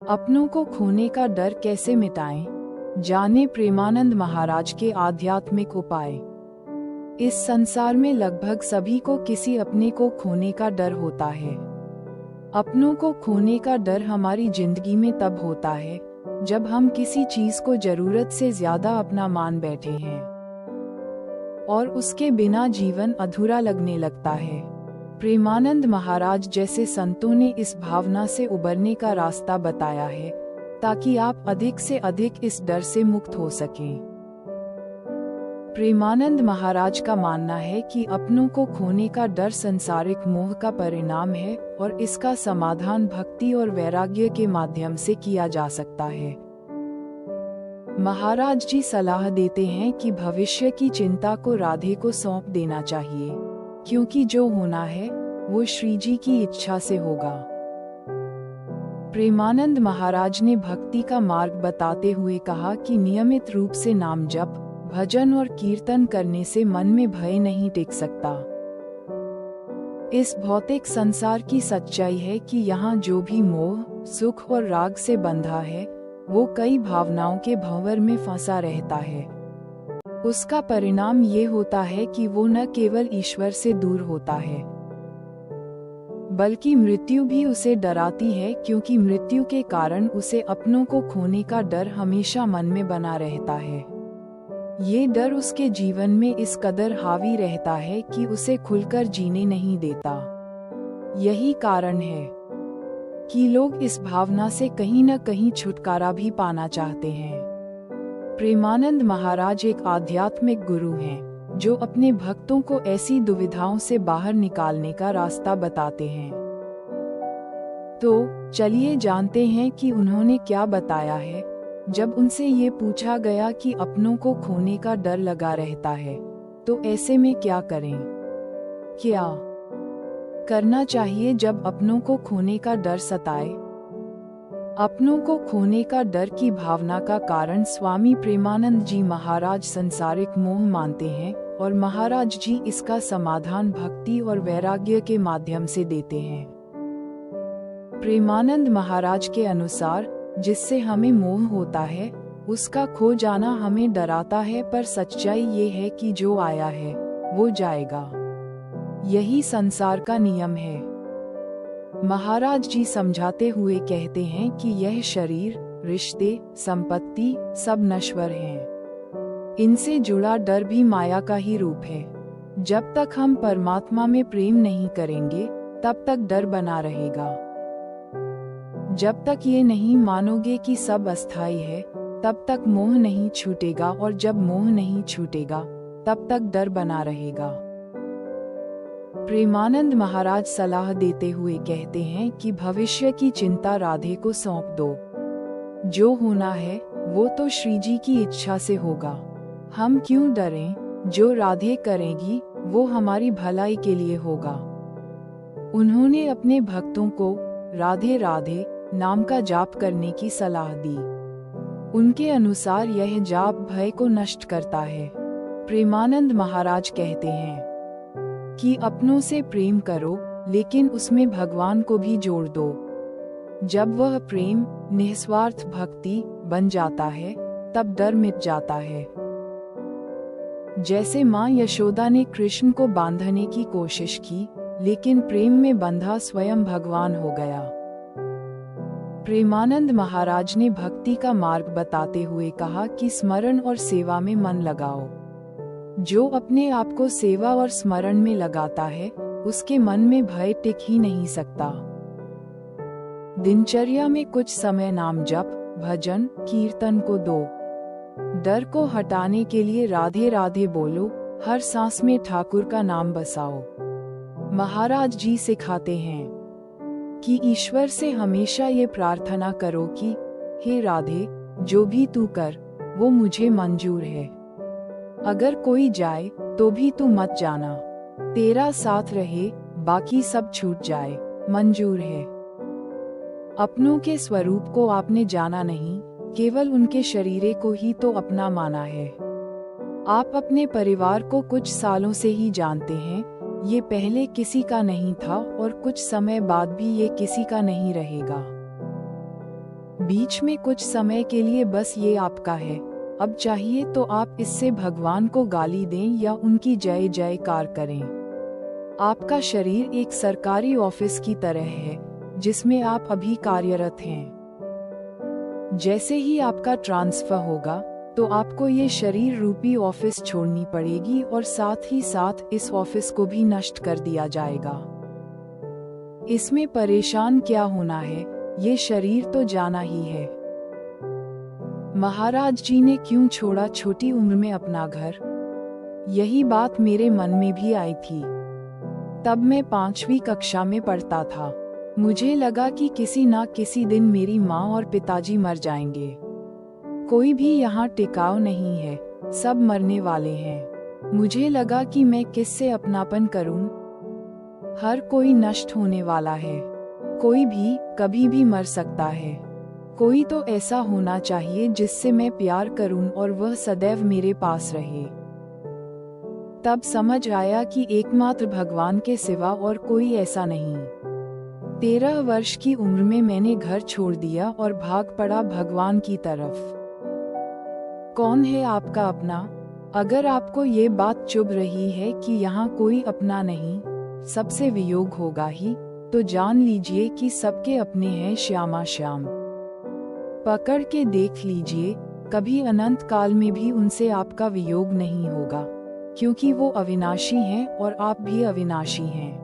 अपनों को खोने का डर कैसे मिटाएं? जाने प्रेमानंद महाराज के आध्यात्मिक उपाय। इस संसार में लगभग सभी को किसी अपने को खोने का डर होता है। अपनों को खोने का डर हमारी जिंदगी में तब होता है जब हम किसी चीज को जरूरत से ज्यादा अपना मान बैठे हैं और उसके बिना जीवन अधूरा लगने लगता है। प्रेमानंद महाराज जैसे संतों ने इस भावना से उबरने का रास्ता बताया है ताकि आप अधिक से अधिक इस डर से मुक्त हो सकें। प्रेमानंद महाराज का मानना है कि अपनों को खोने का डर संसारिक मोह का परिणाम है और इसका समाधान भक्ति और वैराग्य के माध्यम से किया जा सकता है। महाराज जी सलाह देते हैं कि भविष्य की चिंता को राधे को सौंप देना चाहिए, क्योंकि जो होना है वो श्री जी की इच्छा से होगा। प्रेमानंद महाराज ने भक्ति का मार्ग बताते हुए कहा कि नियमित रूप से नाम जप, भजन और कीर्तन करने से मन में भय नहीं टिक सकता। इस भौतिक संसार की सच्चाई है कि यहाँ जो भी मोह, सुख और राग से बंधा है वो कई भावनाओं के भंवर में फंसा रहता है। उसका परिणाम ये होता है कि वो न केवल ईश्वर से दूर होता है बल्कि मृत्यु भी उसे डराती है, क्योंकि मृत्यु के कारण उसे अपनों को खोने का डर हमेशा मन में बना रहता है। ये डर उसके जीवन में इस कदर हावी रहता है कि उसे खुलकर जीने नहीं देता। यही कारण है कि लोग इस भावना से कहीं न कहीं छुटकारा भी पाना चाहते हैं। प्रेमानंद महाराज एक आध्यात्मिक गुरु हैं जो अपने भक्तों को ऐसी दुविधाओं से बाहर निकालने का रास्ता बताते हैं। तो चलिए जानते हैं कि उन्होंने क्या बताया है। जब उनसे ये पूछा गया कि अपनों को खोने का डर लगा रहता है तो ऐसे में क्या करें, क्या करना चाहिए जब अपनों को खोने का डर सताए। अपनों को खोने का डर की भावना का कारण स्वामी प्रेमानंद जी महाराज संसारिक मोह मानते हैं और महाराज जी इसका समाधान भक्ति और वैराग्य के माध्यम से देते हैं। प्रेमानंद महाराज के अनुसार जिससे हमें मोह होता है उसका खो जाना हमें डराता है, पर सच्चाई ये है कि जो आया है वो जाएगा। यही संसार का नियम है। महाराज जी समझाते हुए कहते हैं कि यह शरीर, रिश्ते, संपत्ति सब नश्वर हैं। इनसे जुड़ा डर भी माया का ही रूप है। जब तक हम परमात्मा में प्रेम नहीं करेंगे तब तक डर बना रहेगा। जब तक ये नहीं मानोगे कि सब अस्थायी है तब तक मोह नहीं छूटेगा, और जब मोह नहीं छूटेगा तब तक डर बना रहेगा। प्रेमानंद महाराज सलाह देते हुए कहते हैं कि भविष्य की चिंता राधे को सौंप दो। जो होना है वो तो श्री जी की इच्छा से होगा। हम क्यों डरें? जो राधे करेगी वो हमारी भलाई के लिए होगा। उन्होंने अपने भक्तों को राधे राधे नाम का जाप करने की सलाह दी। उनके अनुसार यह जाप भय को नष्ट करता है। प्रेमानंद महाराज कहते हैं कि अपनों से प्रेम करो, लेकिन उसमें भगवान को भी जोड़ दो। जब वह प्रेम निस्वार्थ भक्ति बन जाता है तब डर मिट जाता है। जैसे मां यशोदा ने कृष्ण को बांधने की कोशिश की, लेकिन प्रेम में बंधा स्वयं भगवान हो गया। प्रेमानंद महाराज ने भक्ति का मार्ग बताते हुए कहा कि स्मरण और सेवा में मन लगाओ। जो अपने आप को सेवा और स्मरण में लगाता है उसके मन में भय टिक ही नहीं सकता। दिनचर्या में कुछ समय नाम जप, भजन, कीर्तन को दो। डर को हटाने के लिए राधे राधे बोलो, हर सांस में ठाकुर का नाम बसाओ। महाराज जी सिखाते हैं कि ईश्वर से हमेशा ये प्रार्थना करो कि हे राधे, जो भी तू कर वो मुझे मंजूर है। अगर कोई जाए तो भी तू मत जाना। तेरा साथ रहे, बाकी सब छूट जाए, मंजूर है। अपनों के स्वरूप को आपने जाना नहीं, केवल उनके शरीरे को ही तो अपना माना है। आप अपने परिवार को कुछ सालों से ही जानते हैं। ये पहले किसी का नहीं था और कुछ समय बाद भी ये किसी का नहीं रहेगा। बीच में कुछ समय के लिए बस ये आपका है। अब चाहिए तो आप इससे भगवान को गाली दें या उनकी जय जयकार करें। आपका शरीर एक सरकारी ऑफिस की तरह है जिसमें आप अभी कार्यरत हैं। जैसे ही आपका ट्रांसफर होगा तो आपको ये शरीर रूपी ऑफिस छोड़नी पड़ेगी और साथ ही साथ इस ऑफिस को भी नष्ट कर दिया जाएगा। इसमें परेशान क्या होना है, ये शरीर तो जाना ही है। महाराज जी ने क्यों छोड़ा छोटी उम्र में अपना घर? यही बात मेरे मन में भी आई थी। तब मैं 5वीं कक्षा में पढ़ता था। मुझे लगा कि किसी ना किसी दिन मेरी माँ और पिताजी मर जाएंगे। कोई भी यहाँ टिकाऊ नहीं है, सब मरने वाले हैं। मुझे लगा कि मैं किससे अपनापन करूं? हर कोई नष्ट होने वाला है। कोई भी कभी भी मर सकता है। कोई तो ऐसा होना चाहिए जिससे मैं प्यार करूं और वह सदैव मेरे पास रहे। तब समझ आया कि एकमात्र भगवान के सिवा और कोई ऐसा नहीं। 13 वर्ष की उम्र में मैंने घर छोड़ दिया और भाग पड़ा भगवान की तरफ। कौन है आपका अपना? अगर आपको ये बात चुभ रही है कि यहाँ कोई अपना नहीं, सबसे वियोग होगा ही, तो जान लीजिए कि सबके अपने हैं श्यामा श्याम। पकड़ के देख लीजिए, कभी अनंत काल में भी उनसे आपका वियोग नहीं होगा, क्योंकि वो अविनाशी हैं और आप भी अविनाशी हैं।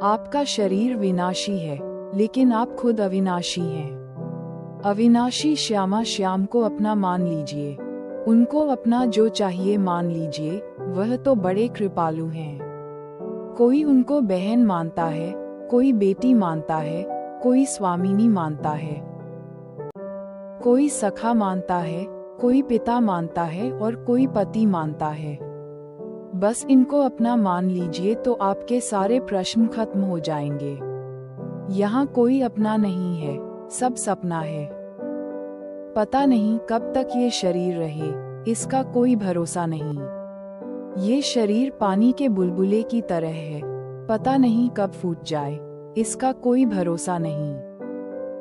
आपका शरीर विनाशी है, लेकिन आप खुद अविनाशी हैं। अविनाशी श्यामा श्याम को अपना मान लीजिए, उनको अपना जो चाहिए मान लीजिए, वह तो बड़े कृपालु हैं। कोई उनको बहन मानता है, कोई बेटी मानता है, कोई स्वामिनी मानता है, कोई सखा मानता है, कोई पिता मानता है और कोई पति मानता है। बस इनको अपना मान लीजिए तो आपके सारे प्रश्न खत्म हो जाएंगे। यहाँ कोई अपना नहीं है, सब सपना है। पता नहीं कब तक ये शरीर रहे, इसका कोई भरोसा नहीं। ये शरीर पानी के बुलबुले की तरह है, पता नहीं कब फूट जाए, इसका कोई भरोसा नहीं।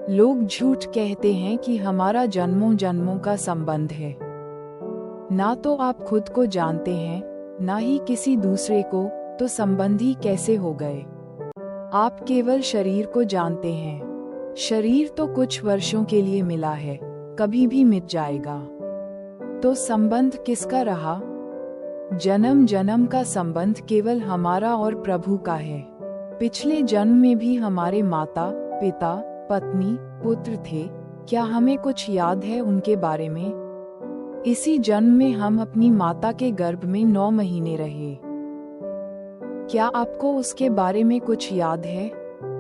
लोग झूठ कहते हैं कि हमारा जन्मों जन्मों का संबंध है। ना तो आप खुद को जानते हैं, ना ही किसी दूसरे को, तो संबंधी कैसे हो गए? आप केवल शरीर को जानते हैं। शरीर तो कुछ वर्षों के लिए मिला है, कभी भी मिट जाएगा। तो संबंध किसका रहा? जन्म जन्म का संबंध केवल हमारा और प्रभु का है। पिछले जन्म में भी हमारे माता, पिता, पत्नी, पुत्र थे। क्या हमें कुछ याद है उनके बारे में? इसी जन्म में हम अपनी माता के गर्भ में 9 महीने रहे। क्या आपको उसके बारे में कुछ याद है?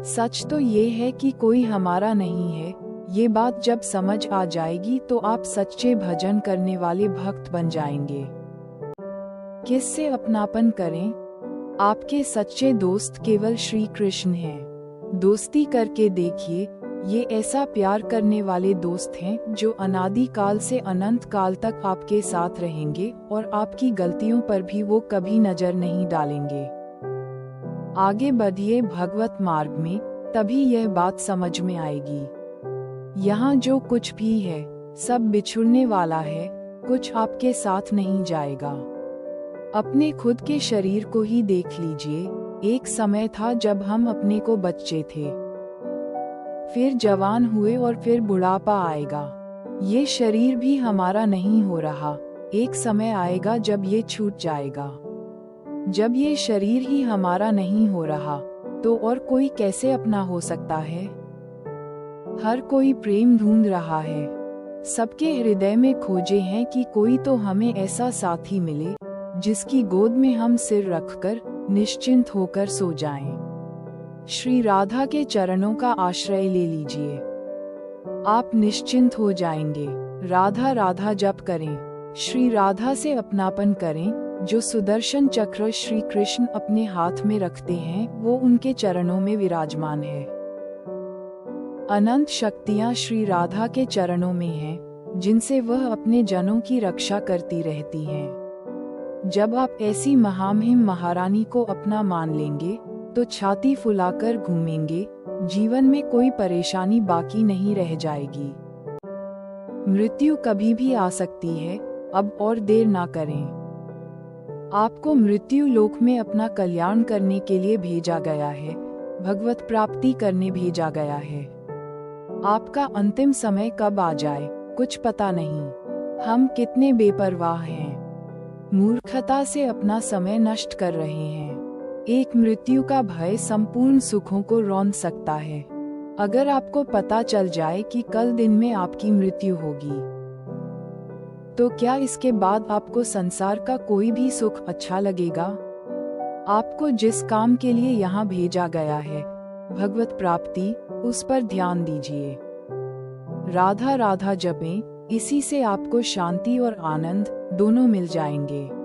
सच तो ये है कि कोई हमारा नहीं है। ये बात जब समझ आ जाएगी तो आप सच्चे भजन करने वाले भक्त बन जाएंगे। किससे अपनापन करें? आपके सच्चे दोस्त केवल श्री कृष्ण हैं। दोस्ती करके देखिए, ये ऐसा प्यार करने वाले दोस्त हैं जो अनादि काल से अनंत काल तक आपके साथ रहेंगे और आपकी गलतियों पर भी वो कभी नजर नहीं डालेंगे। आगे बढ़िए भगवत मार्ग में, तभी यह बात समझ में आएगी। यहाँ जो कुछ भी है, सब बिछुड़ने वाला है, कुछ आपके साथ नहीं जाएगा। अपने खुद के शरीर को ही देख लीजिए। एक समय था जब हम अपने को बच्चे थे, फिर जवान हुए और फिर बुढ़ापा आएगा। ये शरीर भी हमारा नहीं हो रहा। एक समय आएगा जब ये छूट जाएगा। जब ये शरीर ही हमारा नहीं हो रहा, तो और कोई कैसे अपना हो सकता है? हर कोई प्रेम ढूंढ रहा है। सबके हृदय में खोजे हैं कि कोई तो हमें ऐसा साथी मिले जिसकी गोद में हम सिर रखकर निश्चिंत होकर सो जाएं। श्री राधा के चरणों का आश्रय ले लीजिए, आप निश्चिंत हो जाएंगे। राधा राधा जप करें, श्री राधा से अपनापन करें। जो सुदर्शन चक्र श्री कृष्ण अपने हाथ में रखते हैं, वो उनके चरणों में विराजमान है। अनंत शक्तियां श्री राधा के चरणों में हैं, जिनसे वह अपने जनों की रक्षा करती रहती हैं। जब आप ऐसी महामहिम महारानी को अपना मान लेंगे, तो छाती फुलाकर घूमेंगे, जीवन में कोई परेशानी बाकी नहीं रह जाएगी। मृत्यु कभी भी आ सकती है, अब और देर ना करें। आपको मृत्यु लोक में अपना कल्याण करने के लिए भेजा गया है, भगवत प्राप्ति करने भेजा गया है। आपका अंतिम समय कब आ जाए कुछ पता नहीं। हम कितने बेपरवाह हैं, मूर्खता से अपना समय नष्ट कर रहे हैं। एक मृत्यु का भय संपूर्ण सुखों को रौंद सकता है। अगर आपको पता चल जाए कि कल दिन में आपकी मृत्यु होगी, तो क्या इसके बाद आपको संसार का कोई भी सुख अच्छा लगेगा? आपको जिस काम के लिए यहाँ भेजा गया है, भगवत प्राप्ति, उस पर ध्यान दीजिए। राधा राधा जपें, इसी से आपको शांति और आनंद दोनों मिल जाएंगे।